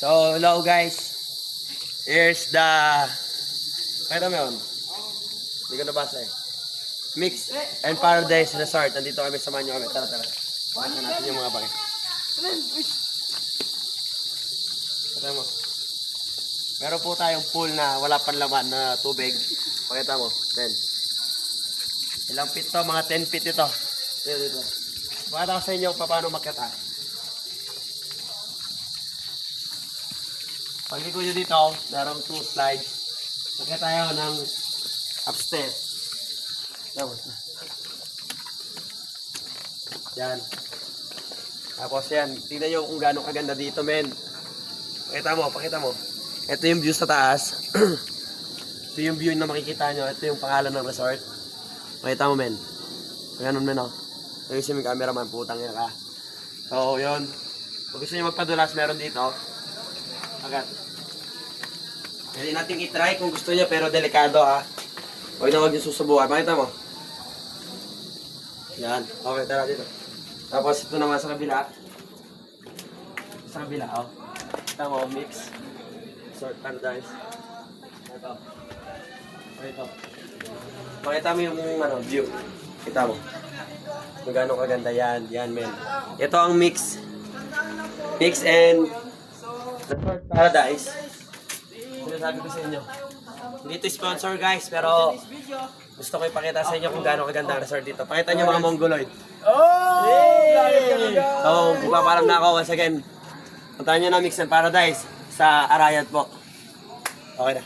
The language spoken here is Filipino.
So, hello guys. Here's the... Kaya mo yun? Hindi ko nabasa eh. Mix and Paradise Resort. Nandito kami, samahan nyo kami. Tara, tara. Pakita natin yung mga bagay. Pakita mo. Meron po tayong pool na wala pang laman na tubig. Pakita mo. Then, ilang feet to? Mga 10 feet ito. Dito. Pakita ko sa inyo paano makita. Pagliko nyo dito, merong 2 slides. Magkita tayo ng upstairs. Yan. Tapos yan, tingnan nyo kung gaano kaganda dito, men. Pakita mo. Ito yung view sa taas. Ito yung view na makikita nyo. Ito yung pangalan ng resort. Pakita mo, men. Ganun, men, oh. Ayusin yung cameraman, putang yan ka. So, yun. Kung gusto nyo magpadulas, meron dito. Agad. Pwede natin i-try kung gusto niya pero delikado ha. Huwag nyo susubukan. Makita mo. Yan. Okay, tara dito. Tapos ito naman sa kabila. Sa kabila, oh. Kita mo, mix. Resort Paradise. Ito. Ito. Makita mo yung view. Kita mo. Kung gaano kaganda yan. Yan, men. Ito ang mix. Mix and Resort Paradise. Sinasabi ko sa inyo. Hindi ito sponsor guys, pero gusto ko ipakita sa inyo kung gaano kaganda ang resort dito. Pakita nyo mga mongoloid. Oh! So, magpapalam na ako once again. Puntahan nyo na Mix and Paradise sa Arayat po. Okay na.